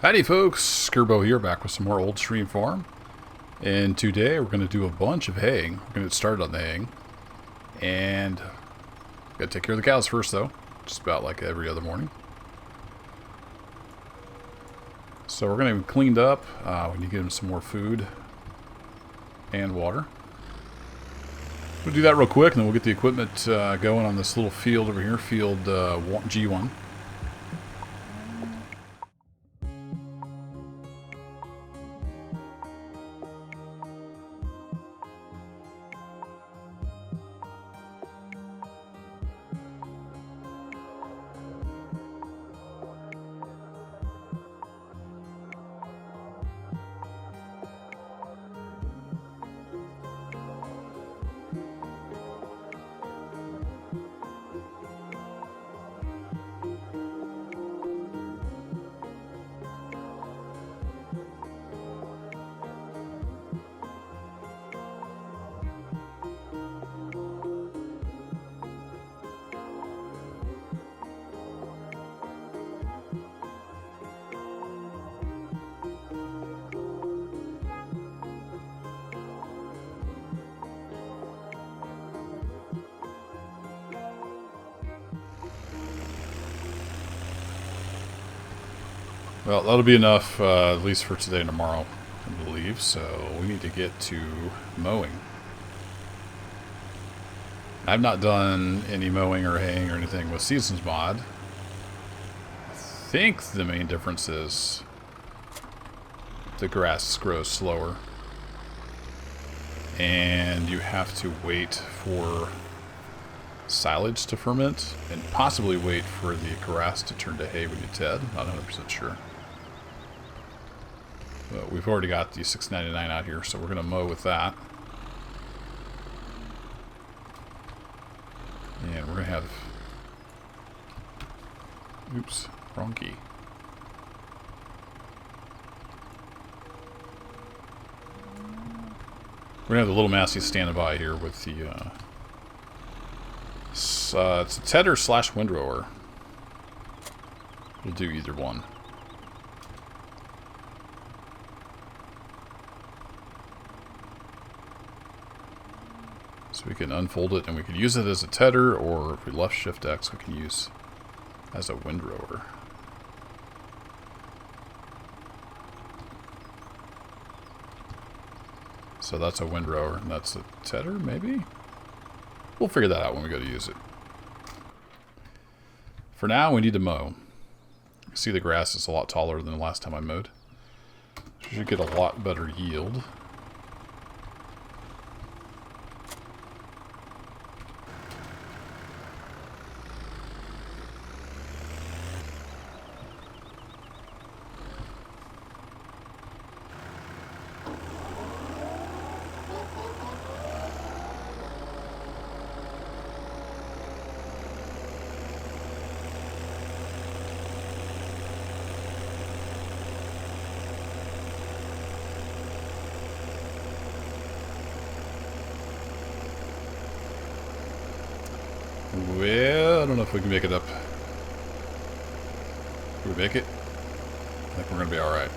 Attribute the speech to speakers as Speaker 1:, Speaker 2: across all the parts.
Speaker 1: Howdy folks, Skirbo here, back with some more Old Stream Farm. And today we're going to do a bunch of haying. We're going to get started on the haying. And got to take care of the cows first though, just about like every other morning. So we're going to get them cleaned up. We need to give them some more food and water. We'll do that real quick and then we'll get the equipment going on this little field over here, field G1. Well, that'll be enough, at least for today and tomorrow, I believe. So we need to get to mowing. I've not done any mowing or haying or anything with Seasons Mod. I think the main difference is the grass grows slower. And you have to wait for silage to ferment and possibly wait for the grass to turn to hay when you ted. Not 100% sure. But we've already got the $6.99 out here, so we're going to mow with that. And we're going to have... Oops, wrong key. We're going to have the little Massey standing by here with the... it's a tedder / windrower. We'll do either one. So we can unfold it and we can use it as a tedder, or if we left Shift X, we can use as a windrower. So that's a windrower and that's a tedder, maybe? We'll figure that out when we go to use it. For now, we need to mow. You see the grass is a lot taller than the last time I mowed. So we should get a lot better yield. Well, I don't know if we can make it up. Can we make it? I think we're going to be alright.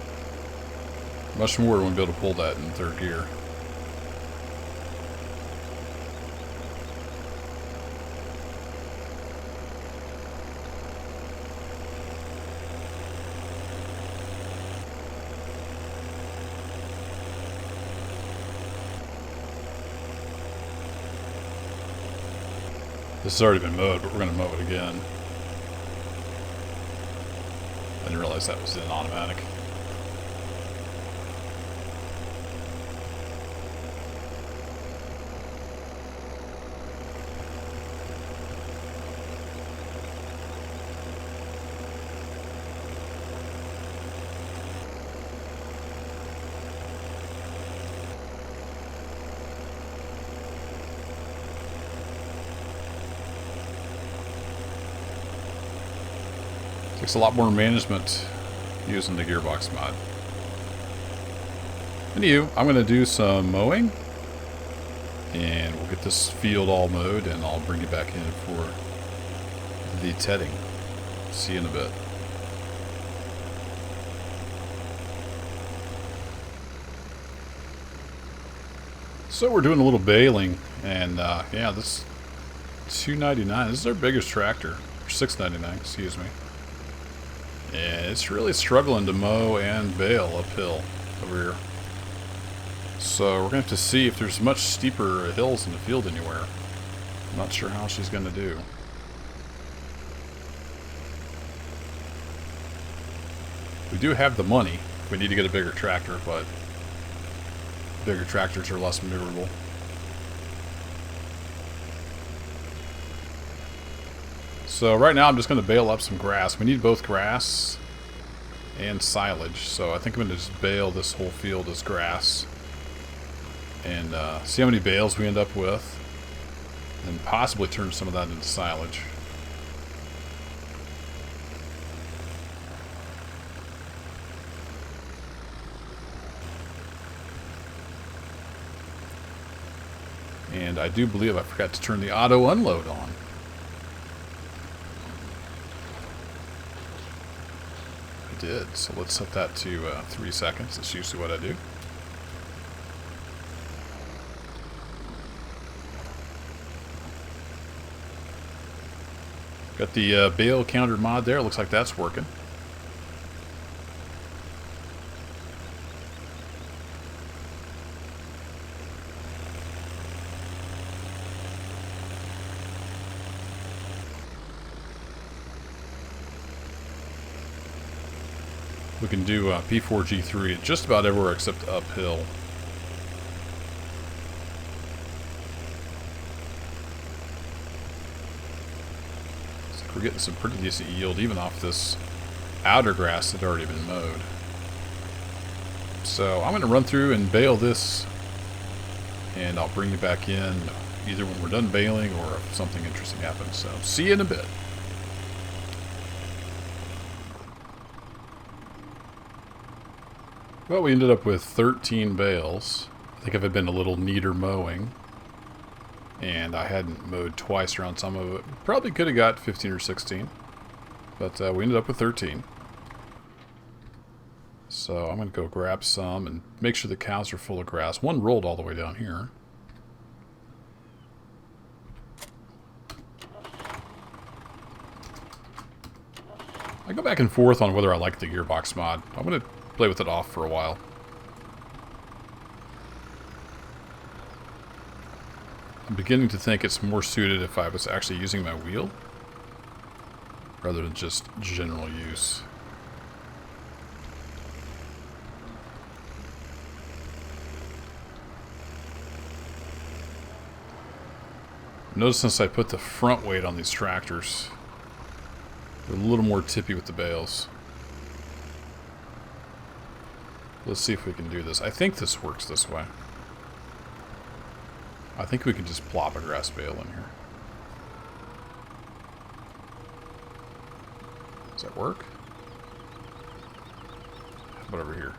Speaker 1: Much more when we be able to pull that in third gear. This has already been mowed, but we're going to mow it again. I didn't realize that was in automatic. Takes a lot more management using the gearbox mod. Anywho, I'm going to do some mowing. And we'll get this field all mowed and I'll bring you back in for the tedding. See you in a bit. So we're doing a little baling, and yeah, this $2.99. This is our biggest tractor, or $6.99, excuse me. And it's really struggling to mow and bale uphill over here. So we're gonna have to see if there's much steeper hills in the field anywhere. I'm not sure how she's gonna do. We do have the money. We need to get a bigger tractor, but bigger tractors are less maneuverable. So right now I'm just going to bale up some grass. We need both grass and silage. So I think I'm going to just bale this whole field as grass. And see how many bales we end up with. And possibly turn some of that into silage. And I do believe I forgot to turn the auto unload on. I did, so let's set that to 3 seconds. That's usually what I do. Got the Bale counter mod there. Looks like that's working. We can do P4G3 just about everywhere except uphill. Looks like we're getting some pretty decent yield even off this outer grass that had already been mowed. So I'm going to run through and bale this, and I'll bring you back in either when we're done baling or if something interesting happens. So see you in a bit. Well, we ended up with 13 bales. I think if it had been a little neater mowing, and I hadn't mowed twice around some of it, probably could have got 15 or 16. But we ended up with 13. So I'm going to go grab some and make sure the cows are full of grass. One rolled all the way down here. I go back and forth on whether I like the gearbox mod. I'm going to play with it off for a while. I'm beginning to think it's more suited if I was actually using my wheel rather than just general use. Notice since I put the front weight on these tractors, they're a little more tippy with the bales. Let's see if we can do this. I think this works this way. I think we can just plop a grass bale in here. Does that work? How about over here?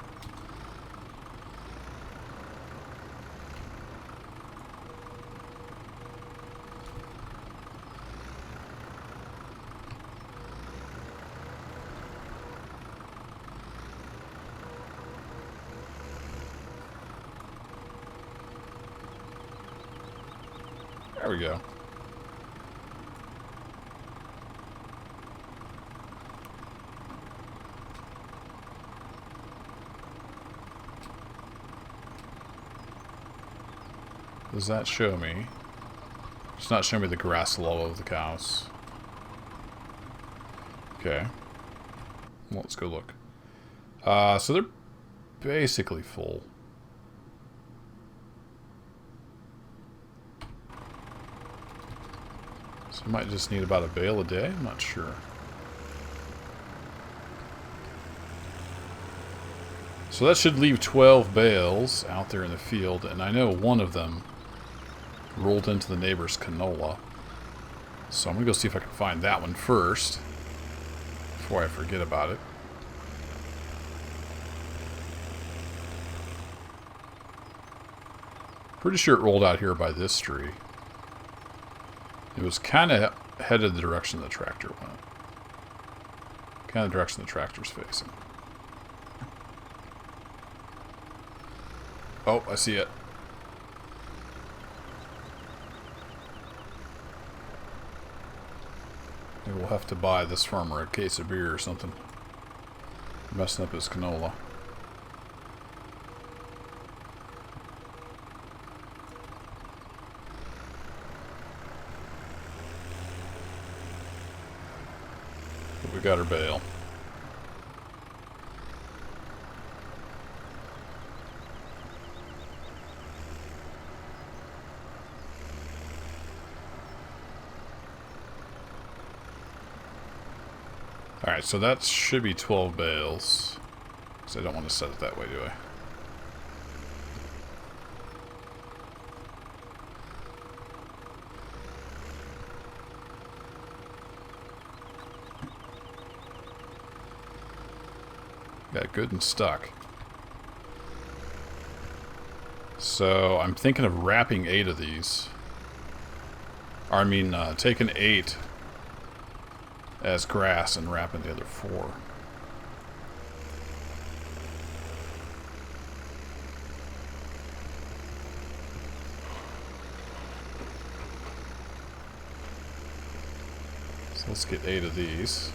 Speaker 1: There we go. Does that show me? It's not showing me the grass level of the cows. Okay. Well, let's go look. So they're basically full. So I might just need about a bale a day. I'm not sure. So that should leave 12 bales out there in the field, and I know one of them rolled into the neighbor's canola. So I'm going to go see if I can find that one first before I forget about it. Pretty sure it rolled out here by this tree. It was kind of headed the direction the tractor went. Kind of the direction the tractor's facing. Oh, I see it. Maybe we'll have to buy this farmer a case of beer or something. Messing up his canola. But we got our bale. Alright, so that should be 12 bales. Because I don't want to set it that way, do I? Got good and stuck. So I'm thinking of wrapping 8 of these. Or I mean, taking 8 as grass and wrapping the other 4. So let's get 8 of these.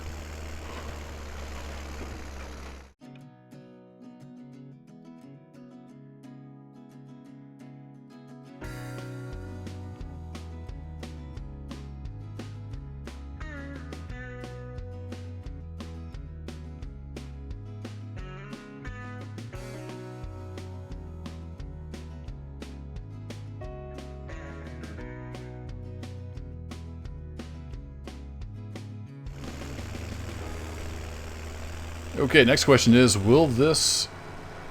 Speaker 1: Okay, next question is, will this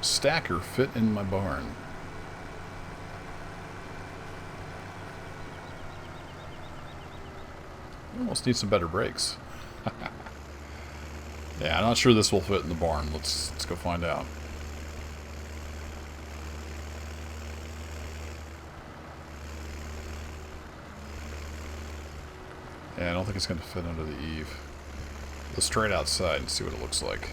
Speaker 1: stacker fit in my barn? Almost need some better brakes. Yeah, I'm not sure this will fit in the barn. Let's go find out. Yeah, I don't think it's going to fit under the eave. Let's try it outside and see what it looks like.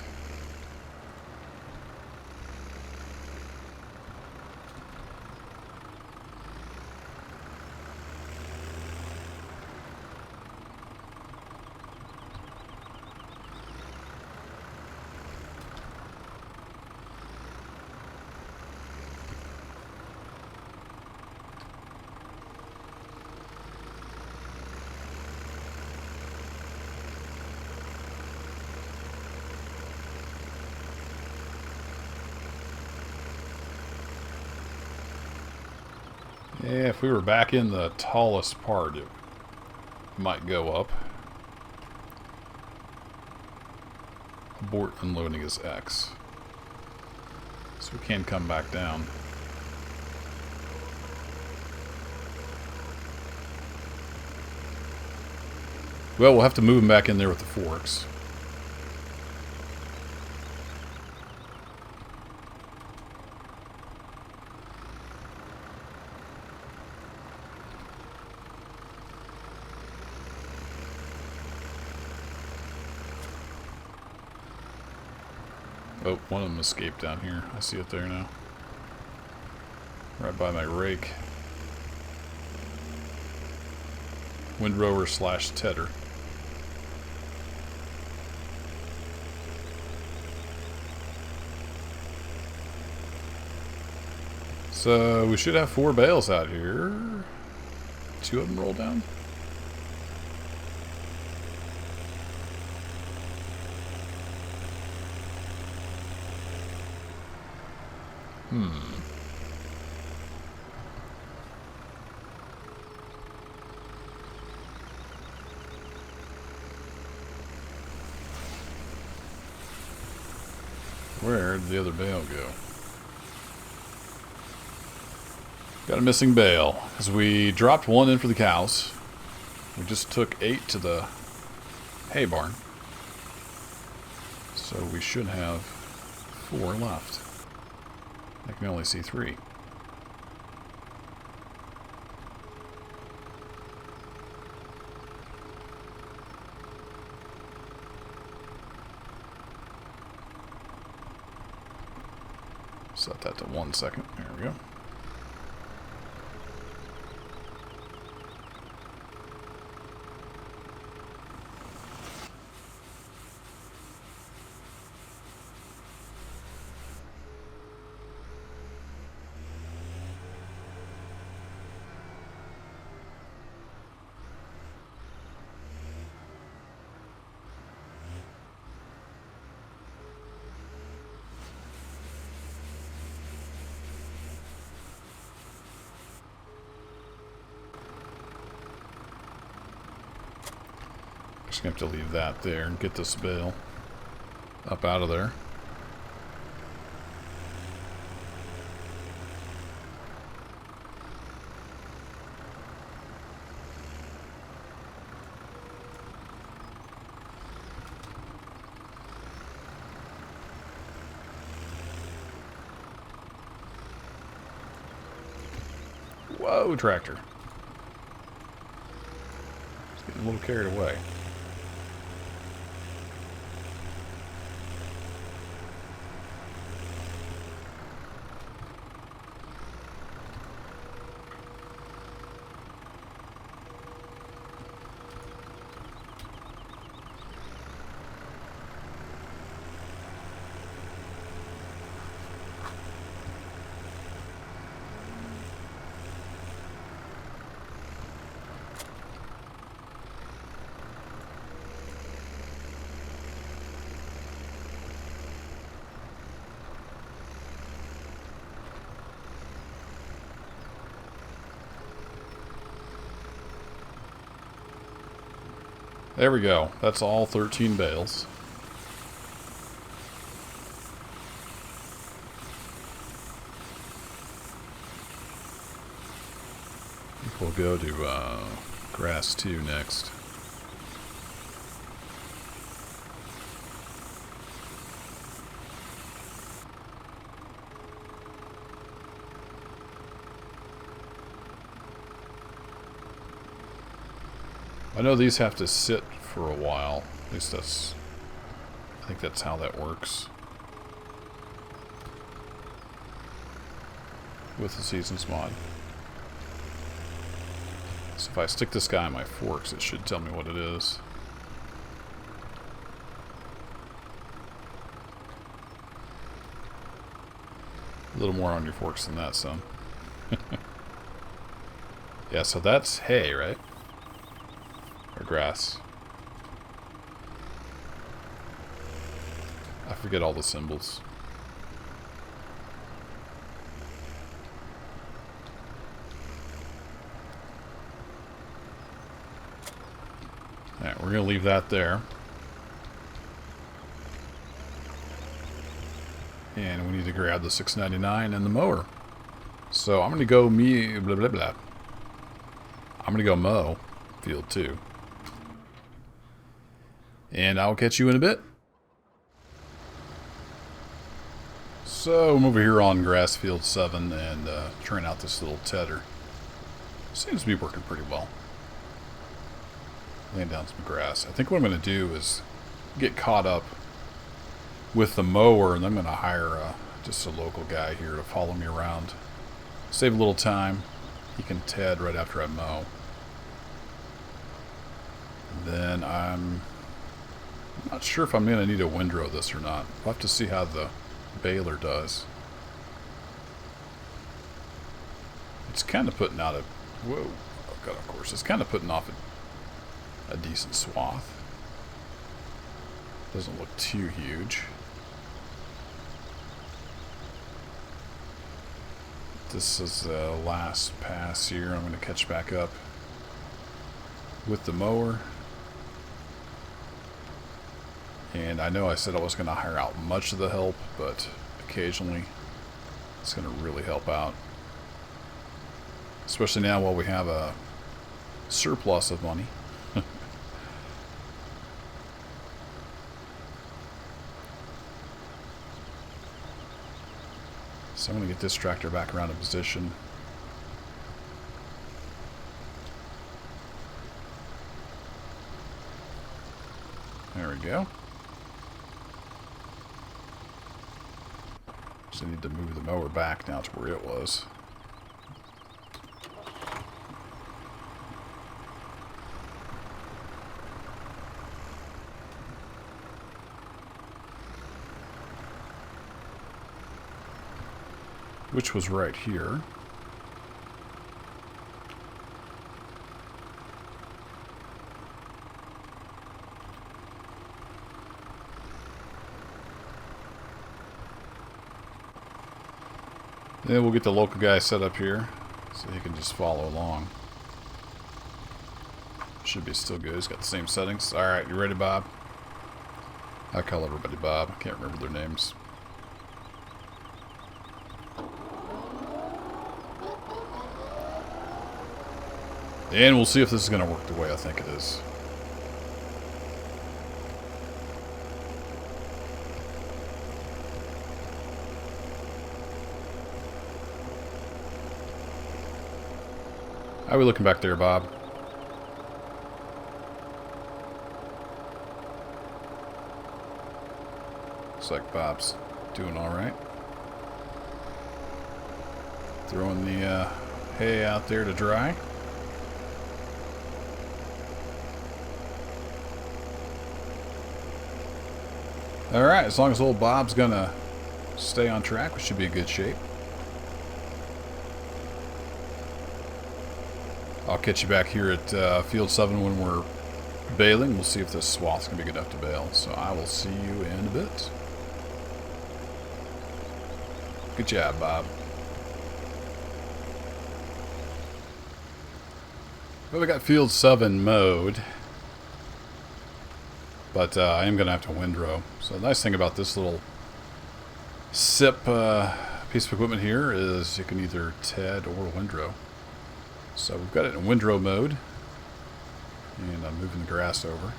Speaker 1: Yeah, if we were back in the tallest part, it might go up. Abort unloading is X. So we can come back down. Well, we'll have to move him back in there with the forks. Oh, one of them escaped down here. I see it there now. Right by my rake. Windrower / tedder. So we should have 4 bales out here. 2 of them roll down. Where did the other bale go? Got a missing bale, because we dropped 1 in for the cows. We just took 8 to the hay barn. So we should have 4 left. I can only see 3. Set that to 1 second. There we go. Just going to have to leave that there and get this bale up out of there. Whoa, tractor. It's getting a little carried away. There we go. That's all 13 bales. I think we'll go to grass 2 next. I know these have to sit for a while. At least that's... I think that's how that works. With the Seasons mod. So if I stick this guy on my forks, it should tell me what it is. A little more on your forks than that, son. Yeah, so that's hay, right? Or grass. I forget all the symbols. Alright, we're going to leave that there. And we need to grab the $6.99 and the mower. So I'm going to go blah blah blah. I'm going to go mow field 2. And I'll catch you in a bit. So I'm over here on grass field 7 and trying out this little tedder. Seems to be working pretty well. Laying down some grass. I think what I'm going to do is get caught up with the mower, and I'm going to hire just a local guy here to follow me around. Save a little time. He can ted right after I mow. And then I'm not sure if I'm going to need a windrow this or not. We'll have to see how the baler does. It's kind of putting out a... Whoa. Oh, God, of course. It's kind of putting off a decent swath. Doesn't look too huge. This is the last pass here. I'm going to catch back up with the mower. And I know I said I was going to hire out much of the help, but occasionally it's going to really help out. Especially now while we have a surplus of money. So I'm going to get this tractor back around in position. There we go. Just need to move the mower back now to where it was. Which was right here. Then we'll get the local guy set up here so he can just follow along. Should be still good. It's got the same settings. Alright, you ready, Bob? I call everybody Bob. I can't remember their names. And we'll see if this is going to work the way I think it is. How are we looking back there, Bob? Looks like Bob's doing alright. Throwing the hay out there to dry. Alright, as long as old Bob's gonna stay on track, we should be in good shape. I'll catch you back here at Field 7 when we're baling. We'll see if this swath's going to be good enough to bale. So I will see you in a bit. Good job, Bob. Well, we got Field 7 mowed. But I am going to have to windrow. So the nice thing about this little SIP piece of equipment here is you can either TED or windrow. So we've got it in windrow mode, and I'm moving the grass over.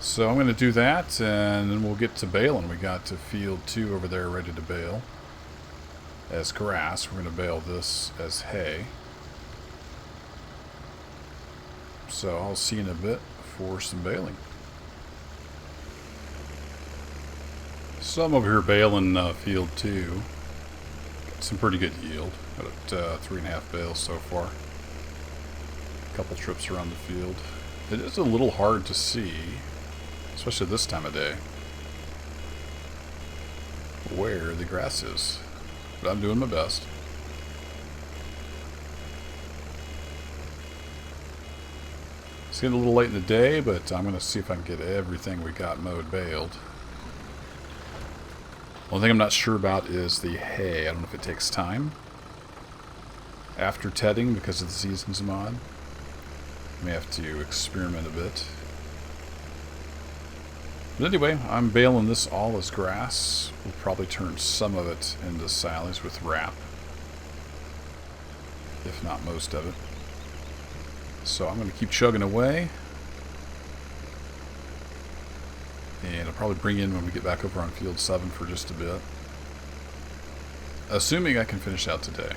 Speaker 1: So I'm going to do that, and then we'll get to baling. We got to Field 2 over there ready to bale as grass. We're going to bale this as hay. So I'll see you in a bit for some baling. So I'm over here baling Field 2. Got some pretty good yield. Got 3.5 bales so far. A couple trips around the field. It is a little hard to see, especially this time of day, where the grass is. But I'm doing my best. It's getting a little late in the day, but I'm going to see if I can get everything we got mowed baled. One thing I'm not sure about is the hay. I don't know if it takes time after tedding because of the seasons mod. May have to experiment a bit. But anyway, I'm baling this all as grass. We'll probably turn some of it into silage with wrap, if not most of it. So I'm going to keep chugging away. And I'll probably bring in when we get back over on Field 7 for just a bit. Assuming I can finish out today.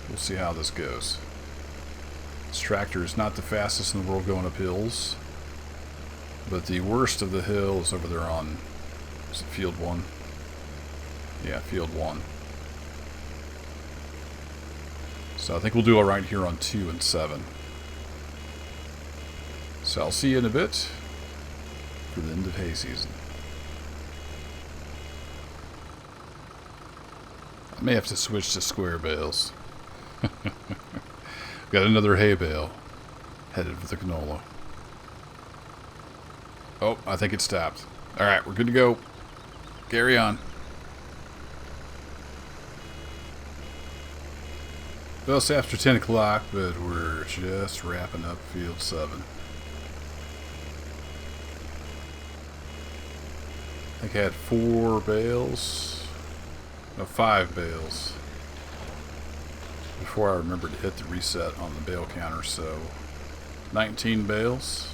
Speaker 1: We'll see how this goes. This tractor is not the fastest in the world going up hills. But the worst of the hill is over there on, is it Field 1? Yeah, Field 1. So I think we'll do alright here on 2 and 7. So I'll see you in a bit for the end of hay season. I may have to switch to square bales. Got another hay bale headed for the canola. Oh, I think it stopped. Alright, we're good to go. Carry on. Well, it's after 10 o'clock, but we're just wrapping up Field 7. I think I had 4 bales. No, 5 bales. Before I remembered to hit the reset on the bale counter, so 19 bales.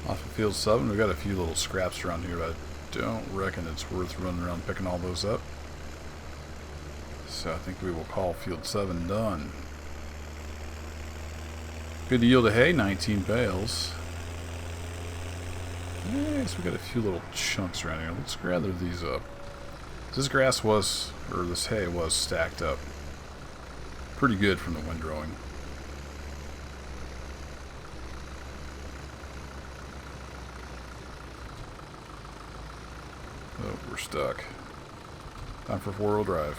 Speaker 1: Off of Field 7, we got a few little scraps around here, but I don't reckon it's worth running around picking all those up. So I think we will call Field 7 done. Good yield of hay, 19 bales. Yes, we got a few little chunks around here. Let's gather these up. This grass was, or this hay was stacked up pretty good from the windrowing. Oh, we're stuck. Time for 4-wheel drive.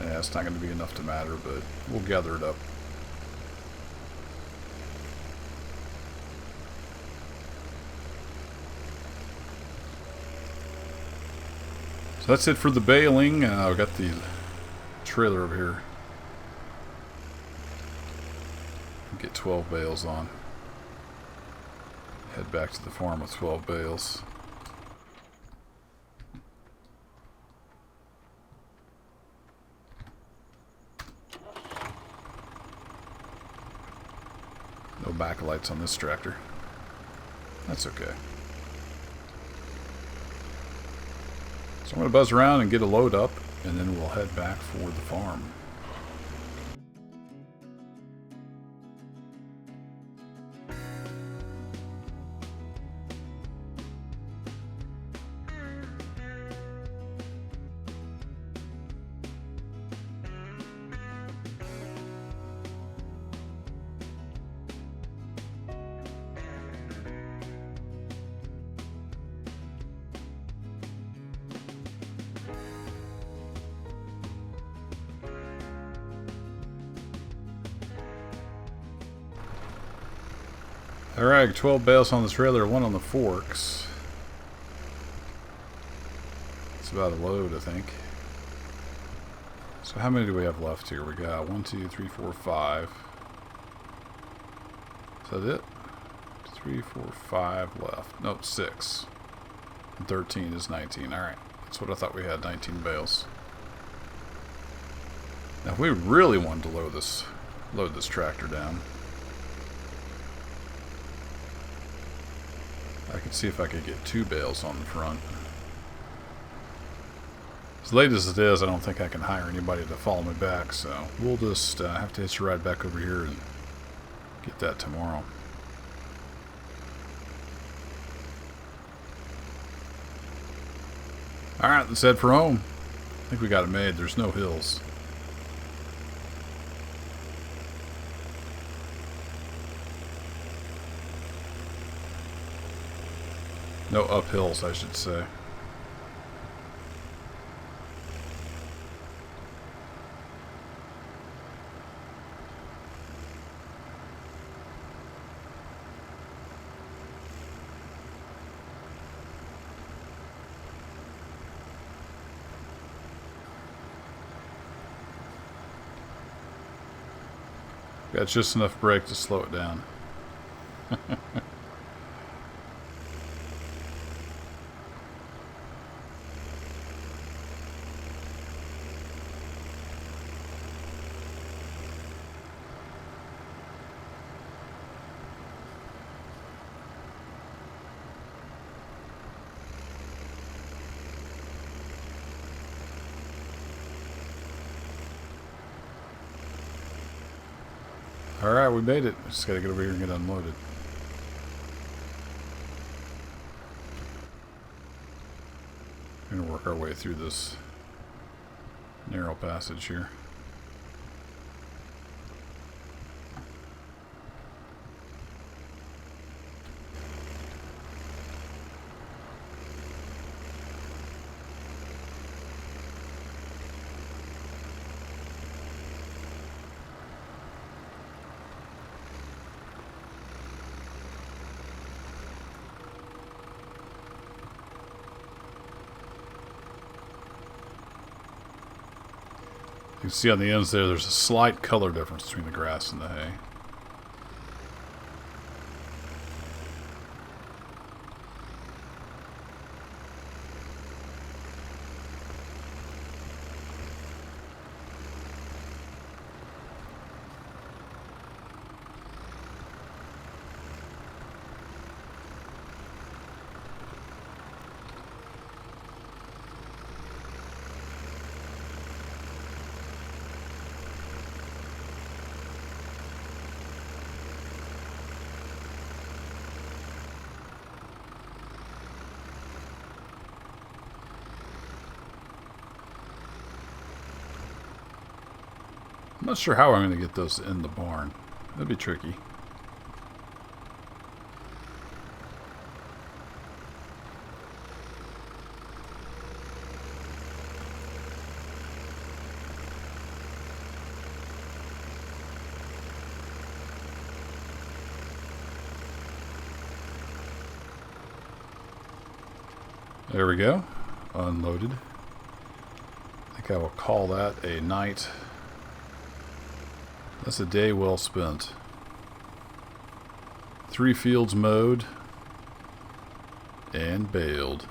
Speaker 1: Yeah, it's not going to be enough to matter, but we'll gather it up. So that's it for the baling. I've got the trailer over here. Get 12 bales on. Head back to the farm with 12 bales. No backlights on this tractor. That's okay. So I'm going to buzz around and get a load up, and then we'll head back for the farm. Alright, 12 bales on the trailer, 1 on the forks. It's about a load, I think. So how many do we have left here? We got 1, 2, 3, 4, 5. Is that it? 3, 4, 5 left. Nope, 6. And 13 is 19. Alright, that's what I thought we had, 19 bales. Now if we really wanted to load this tractor down, I could see if I could get 2 bales on the front. As late as it is, I don't think I can hire anybody to follow me back, so we'll just have to hitch a ride back over here and get that tomorrow. Alright, let's head for home. I think we got it made. There's no hills. No uphills, I should say. Got just enough brake to slow it down. Alright, we made it. Just gotta get over here and get unloaded. We're gonna work our way through this narrow passage here. You can see on the ends there's a slight color difference between the grass and the hay. I'm not sure how I'm going to get those in the barn. That'd be tricky. There we go. Unloaded. I think I will call that a night. That's a day well spent. 3 fields mowed and baled.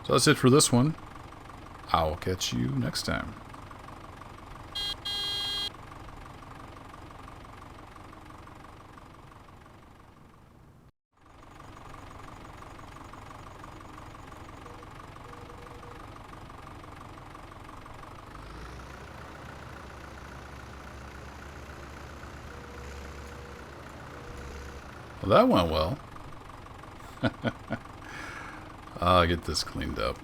Speaker 1: So that's it for this one. I will catch you next time. Well, that went well. I'll get this cleaned up.